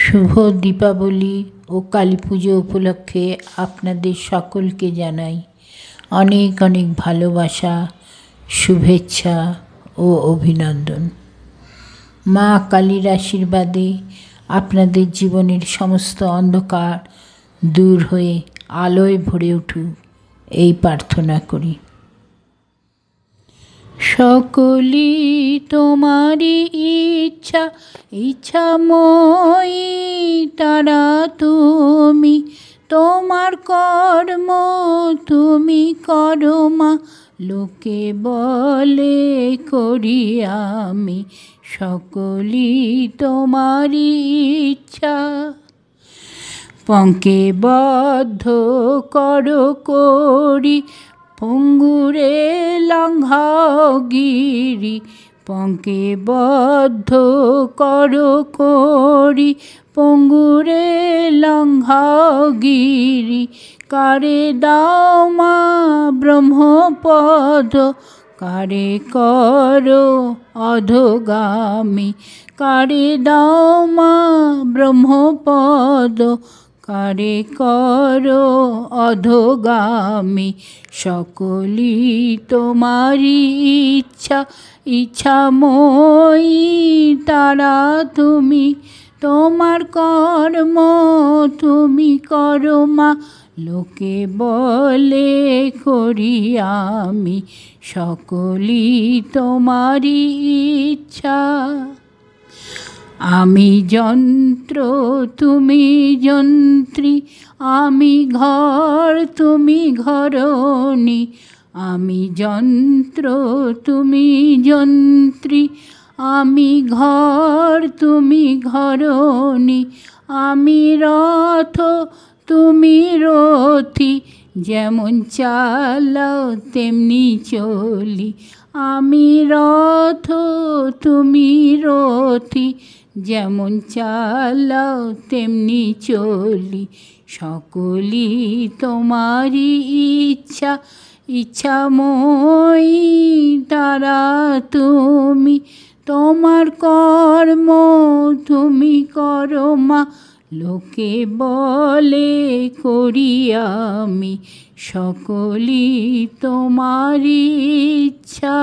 শুভ দীপাবলি ও কালী পুজো উপলক্ষে আপনাদের সকলকে জানাই অনেক অনেক ভালোবাসা, শুভেচ্ছা ও অভিনন্দন। মা কালীর আশীর্বাদে আপনাদের জীবনের সমস্ত অন্ধকার দূর হয়ে আলোয় ভরে উঠুক এই প্রার্থনা করি। সকলি তোমারি ইচ্ছা ইচ্ছাময়ী তারা তুমি, তোমার কর্ম তুমি করো মা, লোকে বলে করি আমি সকলি তোমারি ইচ্ছা। পঙ্কে বদ্ধ করো করি পঙ্গুরে লঙ্ঘাও গিরি, পঙ্কে বদ্ধ করো করি পঙ্গুরে লঙ্ঘাও গিরি, কারে দাও মা ব্রহ্মপদ কারে করো অধোগামী, কারে দাও মা ব্রহ্মপদ কারে করো অধোগামী, সকলি তোমারি ইচ্ছা ইচ্ছাময়ী তারা তুমি, তোমার কর্ম তুমি করো মা, লোকে বলে করি আমি সকলি তোমারি ইচ্ছা। আমি যন্ত্র তুমি যন্ত্রী, আমি ঘর তুমি ঘরণী, আমি যন্ত্র তুমি যন্ত্রী, আমি ঘর তুমি ঘরণী, আমি রথ তুমি রথী, যেমন চালাও তেমনি চলি, আমি রথ তুমি রথী, যেমন চালাও তেমনি চলি, সকলি তোমারি ইচ্ছা ইচ্ছাময়ী তারা তুমি, তোমার কর্ম তুমি করো মা, লোকে বলে করি আমি সকলি তোমারি ইচ্ছা।